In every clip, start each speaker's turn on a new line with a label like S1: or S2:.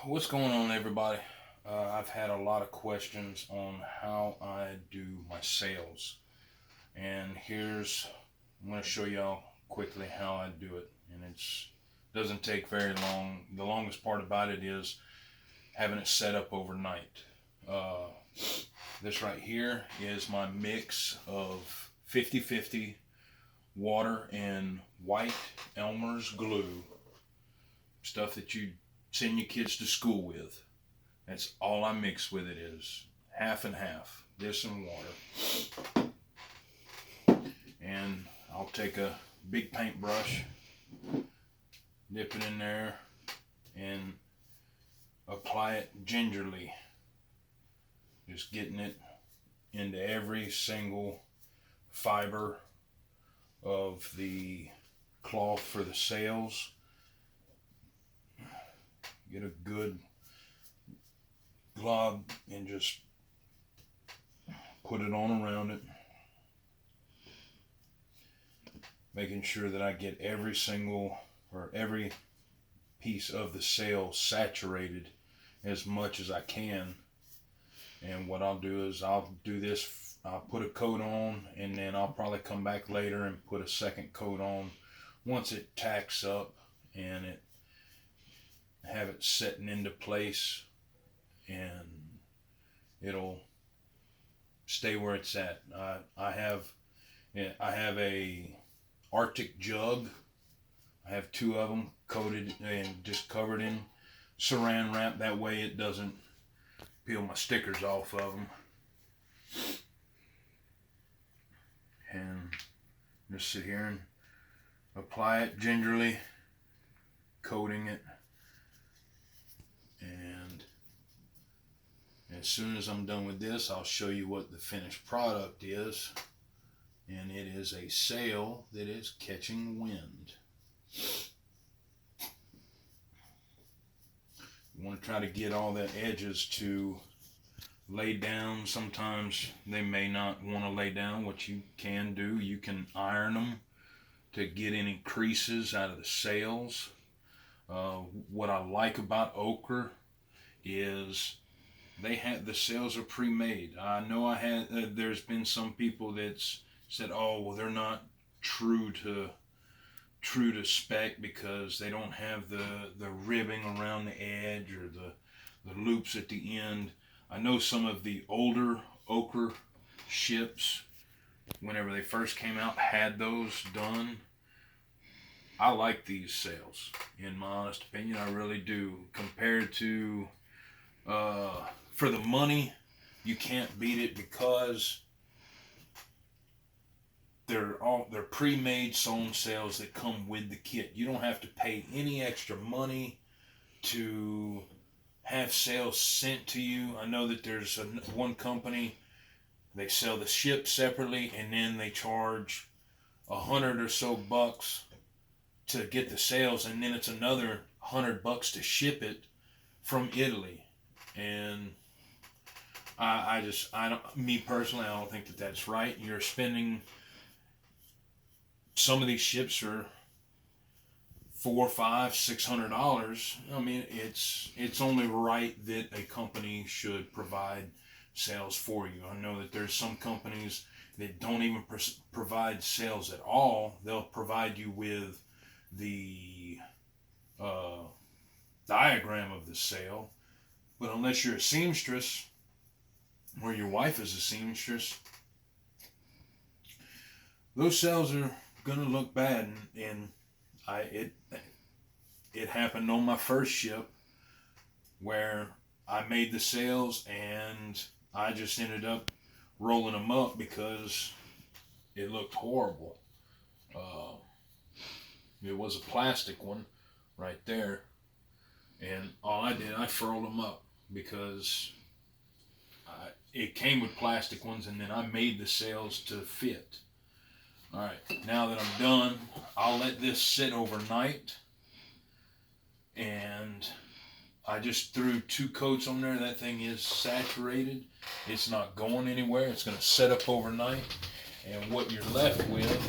S1: What's going on, everybody? I've had a lot of questions on how I do my sales, and I'm going to show y'all quickly how I do it. And it's doesn't take very long. The longest part about it is having it set up overnight. Uh, this right here is my mix of 50/50 water and white Elmer's glue, stuff that you send your kids to school with. That's all I mix with it is half and half, this and water. And I'll take a big paintbrush, dip it in there, and apply it gingerly. Just getting it into every single fiber of the cloth for the sails. Get a good glob and just put it on around it, making sure that I get every piece of the sail saturated as much as I can. And what I'll do is I'll put a coat on, and then I'll probably come back later and put a second coat on once it tacks up and have it setting into place, and it'll stay where it's at. I have a Arctic jug. I have two of them coated and just covered in saran wrap. That way it doesn't peel my stickers off of them. And just sit here and apply it gingerly, coating it. And as soon as I'm done with this, I'll show you what the finished product is. And it is a sail that is catching wind. You want to try to get all the edges to lay down. Sometimes they may not want to lay down. What you can do, you can iron them to get any creases out of the sails. What I like about Ochre is the sails are pre-made. I know there's been some people that's said, oh, well, they're not true to spec because they don't have the ribbing around the edge or the loops at the end. I know some of the older Ochre ships, whenever they first came out, had those done. I like these sails, in my honest opinion. I really do. Compared to for the money, you can't beat it because they're pre-made sewn sails that come with the kit. You don't have to pay any extra money to have sails sent to you. I know that there's one company, they sell the ship separately, and then they charge $100 or so to get the sails, and then it's another $100 to ship it from Italy. And me personally, I don't think that that's right. You're spending, some of these ships are $400, $500, $600. I mean, it's only right that a company should provide sales for you. I know that there's some companies that don't even provide sales at all. They'll provide you with the diagram of the sail, but unless you're a seamstress or your wife is a seamstress, those sails are gonna look bad. And it happened on my first ship where I made the sails and I just ended up rolling them up because it looked horrible. It was a plastic one right there, and all I did, I furled them up because it came with plastic ones, and then I made the sails to fit. Alright, now that I'm done, I'll let this sit overnight, and I just threw 2 coats on there. That thing is saturated. It's not going anywhere. It's going to set up overnight, and what you're left with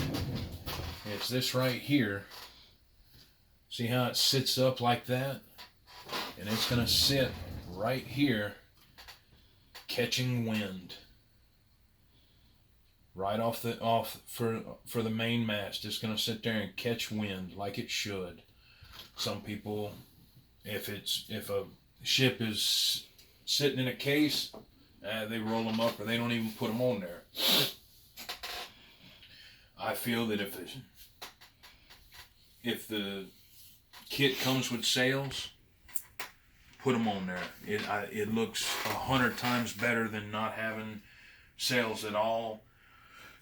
S1: is this right here. See how it sits up like that? and it's going to sit right here catching wind right off for the main mast. It's going to sit there and catch wind like it should. Some people, if a ship is sitting in a case, they roll them up or they don't even put them on there. I feel that if the kit comes with sails, put them on there. It looks 100 times better than not having sails at all.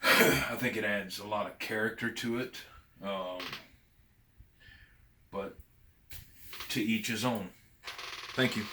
S1: I think it adds a lot of character to it. But to each his own. Thank you.